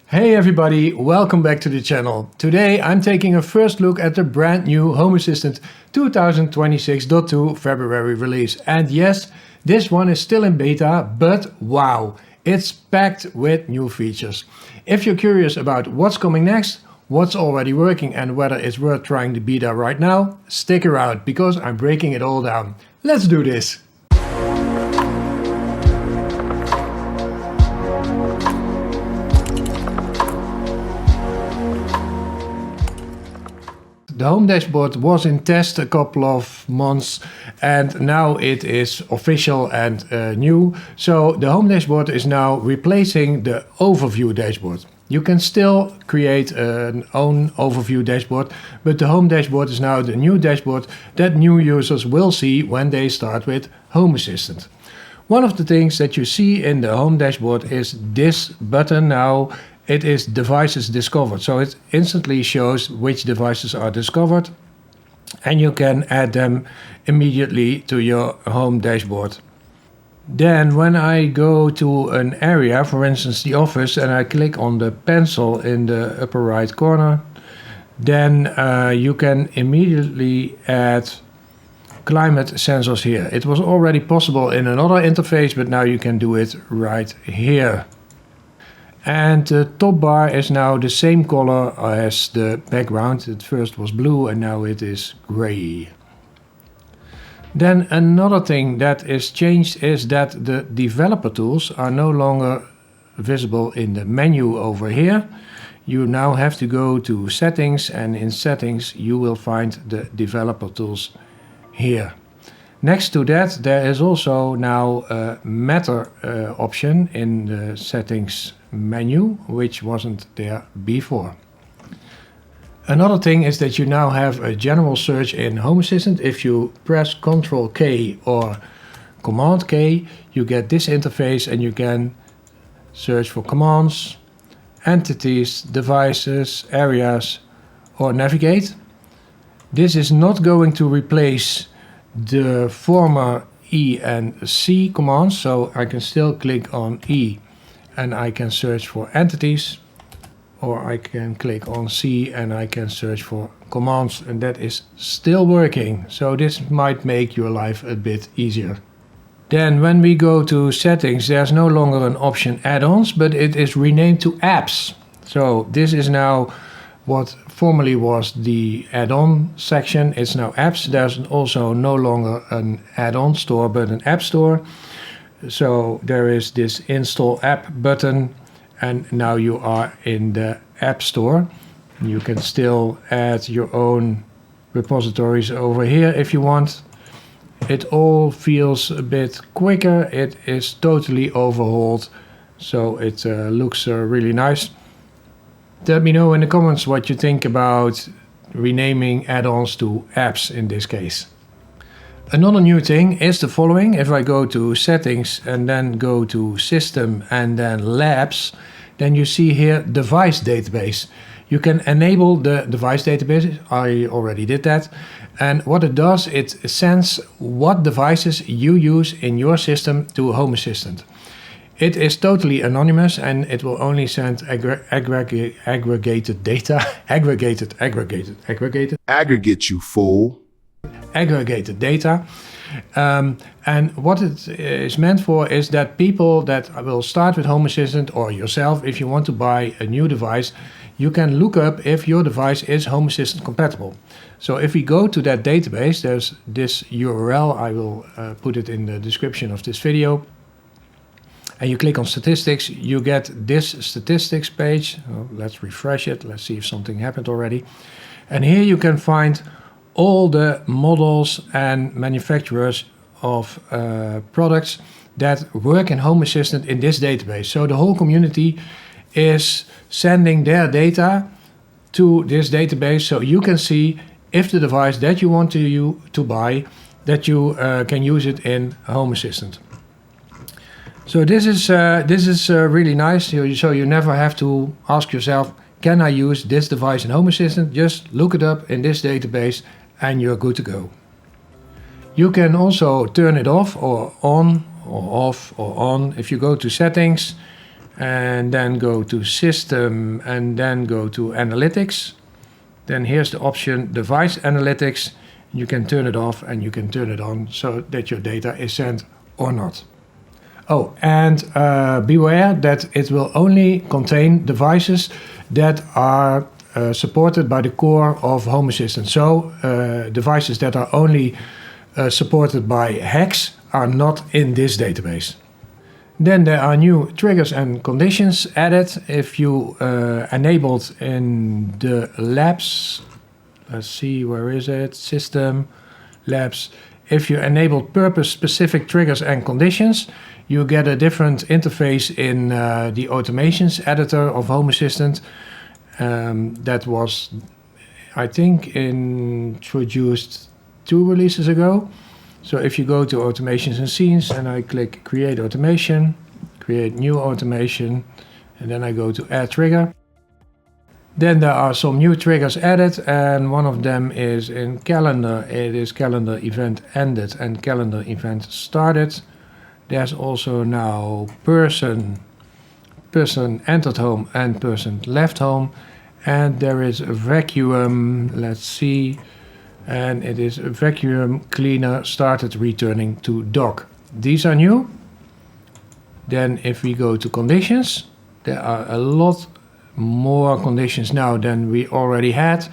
Hey everybody, welcome back to the channel. Today I'm taking a first look at the brand new Home Assistant 2026.2 February release. And yes, this one is still in beta, but wow, it's packed with new features. If you're curious about what's coming next, what's already working and whether it's worth trying the beta right now, stick around because I'm breaking it all down. Let's do this! The Home dashboard was in test a couple of months and now it is official and new. So the Home dashboard is now replacing the overview dashboard. You can still create an own overview dashboard, but the Home dashboard is now the new dashboard that new users will see when they start with Home Assistant. One of the things that you see in the Home dashboard is this button now. It is devices discovered, so it instantly shows which devices are discovered and you can add them immediately to your Home dashboard. Then when I go to an area, for instance the office, and I click on the pencil in the upper right corner, then you can immediately add climate sensors here. It was already possible in another interface, but now you can do it right here. And the top bar is now the same color as the background. It first was blue and now it is gray. Then another thing that is changed is that the developer tools are no longer visible in the menu over here. You now have to go to settings, and in settings you will find the developer tools here. Next to that there is also now a matter option in the settings menu, which wasn't there before. Another thing is that you now have a general search in Home Assistant. If you press Ctrl+K or Command+K, you get this interface and you can search for commands, entities, devices, areas, or navigate. This is not going to replace the former E and C commands, so I can still click on E and I can search for entities, or I can click on C and I can search for commands, and that is still working. So this might make your life a bit easier. Then when we go to settings, there's no longer an option add-ons, but it is renamed to apps. So this is now what formerly was the add-on section. It's now apps. There's also no longer an add-on store, but an app store. So there is this install app button and now you are in the app store. You can still add your own repositories over here if you want. It all feels a bit quicker. It is totally overhauled, so it looks really nice. Let me know in the comments what you think about renaming add-ons to apps in this case. Another new thing is the following. If I go to settings and then go to system and then labs, then you see here device database. You can enable the device database. I already did that. And what it does, it sends what devices you use in your system to Home Assistant. It is totally anonymous and it will only send aggregated data. Aggregate, you fool. Aggregated data. And what it is meant for is that people that will start with Home Assistant, or yourself, if you want to buy a new device, you can look up if your device is Home Assistant compatible. So if we go to that database, there's this URL, I will put it in the description of this video. And you click on statistics, you get this statistics page. Oh, let's refresh it, let's see if something happened already. And here you can find all the models and manufacturers of products that work in Home Assistant in this database. So the whole community is sending their data to this database, so you can see if the device that you want to buy, that you can use it in Home Assistant. So this is really nice. So you never have to ask yourself, can I use this device in Home Assistant? Just look it up in this database and you're good to go. You can also turn it off or on, or off or on. If you go to settings and then go to System, and then go to Analytics. Then here's the option Device Analytics. You can turn it off and you can turn it on so that your data is sent or not. Oh, and beware that it will only contain devices that are supported by the core of Home Assistant. So devices that are only supported by hex are not in this database. Then there are new triggers and conditions added. If you enabled in the labs, let's see, where is it? System, labs. If you enabled purpose-specific triggers and conditions, you get a different interface in the automations editor of Home Assistant. That was, I think, introduced 2 releases ago. So if you go to automations and scenes and I click create automation, create new automation, and then I go to add trigger. Then there are some new triggers added, and one of them is in calendar. It is calendar event ended and calendar event started. There's also now person entered home and person left home. And there is a vacuum, let's see, and it is a vacuum cleaner started returning to dock. These are new. Then if we go to conditions, there are a lot more conditions now than we already had.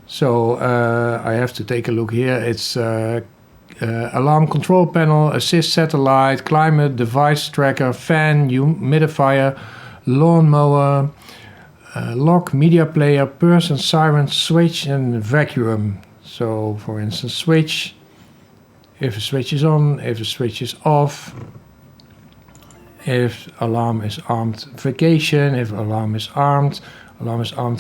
So I have to take a look here. It's alarm control panel, assist satellite, climate, device tracker, fan, humidifier, lawnmower, lock, media player, person, siren, switch, and vacuum. So for instance, switch, if a switch is on, if a switch is off, if alarm is armed vacation, if alarm is armed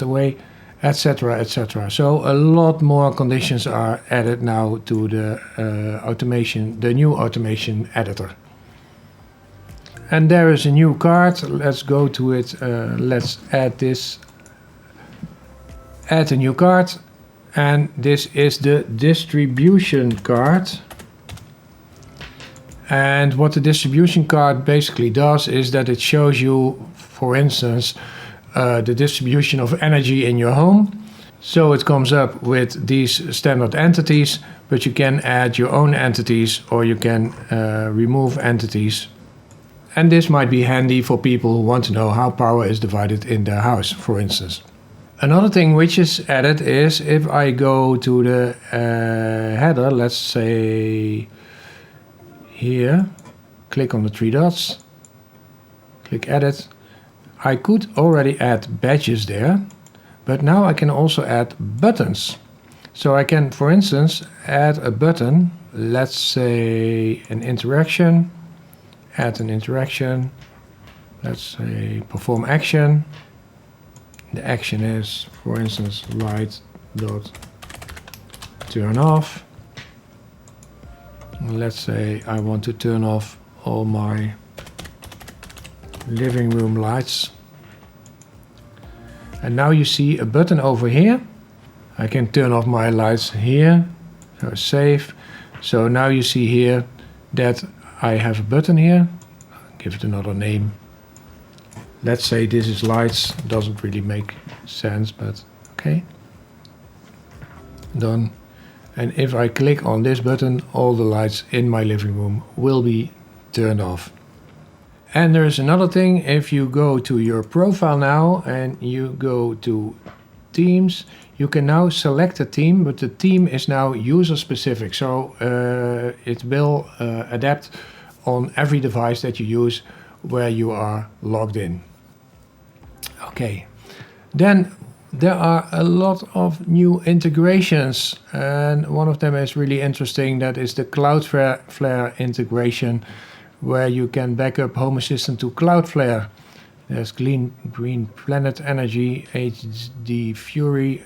away, etc, etc. So a lot more conditions are added now to the automation, the new automation editor. And there is a new card. Let's go to it. Let's add this. Add a new card. And this is the distribution card. And what the distribution card basically does is that it shows you, for instance, the distribution of energy in your home. So it comes up with these standard entities, but you can add your own entities or you can remove entities. And this might be handy for people who want to know how power is divided in their house, for instance. Another thing which is added is if I go to the header, let's say here, click on the 3 dots, click edit. I could already add badges there, but now I can also add buttons. So I can, for instance, add a button, let's say an interaction. Add an interaction, let's say perform action. The action is, for instance, light dot turn off. Let's say I want to turn off all my living room lights. And now you see a button over here. I can turn off my lights here, so save. So now you see here that I have a button here, give it another name. Let's say this is lights, doesn't really make sense, but okay. Done. And if I click on this button, all the lights in my living room will be turned off. And there is another thing, if you go to your profile now and you go to themes, you can now select a theme, but the theme is now user specific. So it will adapt on every device that you use where you are logged in. Okay, then there are a lot of new integrations, and one of them is really interesting. That is the Cloudflare integration, where you can back up Home Assistant to Cloudflare. There's Green Planet Energy, HD Fury,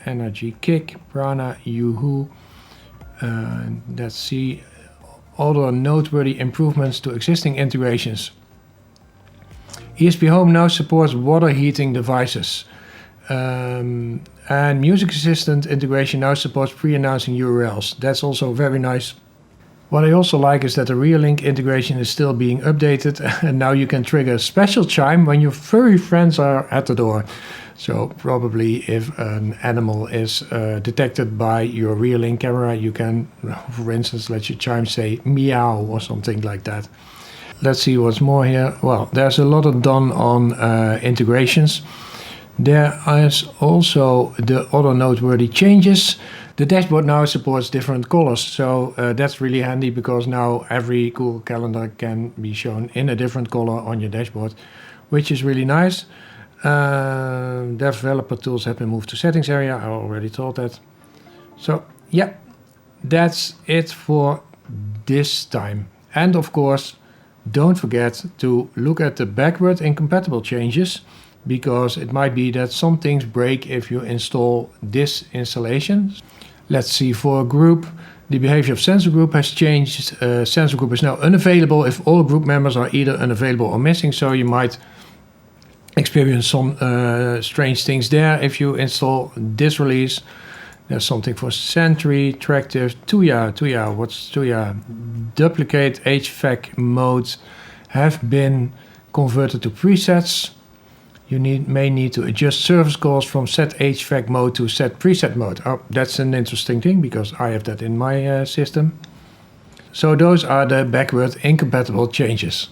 Energy Kick, Prana, Yoo-hoo. Let's see other noteworthy improvements to existing integrations. ESPHome now supports water heating devices. And Music Assistant integration now supports pre-announcing URLs. That's also very nice. What I also like is that the Reolink integration is still being updated, and now you can trigger a special chime when your furry friends are at the door. So probably if an animal is detected by your Reolink camera, you can, for instance, let your chime say meow or something like that. Let's see what's more here. Well, there's a lot done on integrations. There is also the other noteworthy changes. The dashboard now supports different colors, so that's really handy because now every Google Calendar can be shown in a different color on your dashboard, which is really nice. Developer tools have been moved to settings area. I already told that. So yeah, that's it for this time. And of course, don't forget to look at the backward incompatible changes, because it might be that some things break if you install this installation. Let's see, for a group, the behavior of sensor group has changed. Sensor group is now unavailable if all group members are either unavailable or missing, so you might experience some strange things there if you install this release. There's something for Sentry, Tractive, Tuya, what's Tuya? Duplicate HVAC modes have been converted to presets. You may need to adjust service calls from set HVAC mode to set preset mode. Oh, that's an interesting thing because I have that in my system. So those are the backward incompatible changes.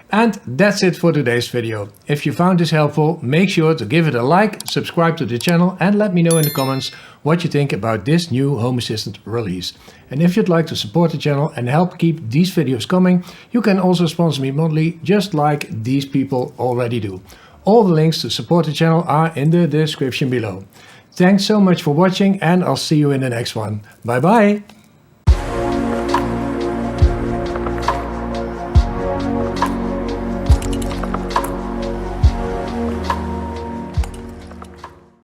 And that's it for today's video. If you found this helpful, make sure to give it a like, subscribe to the channel, and let me know in the comments what you think about this new Home Assistant release. And if you'd like to support the channel and help keep these videos coming, you can also sponsor me monthly, just like these people already do. All the links to support the channel are in the description below. Thanks so much for watching, and I'll see you in the next one. Bye bye!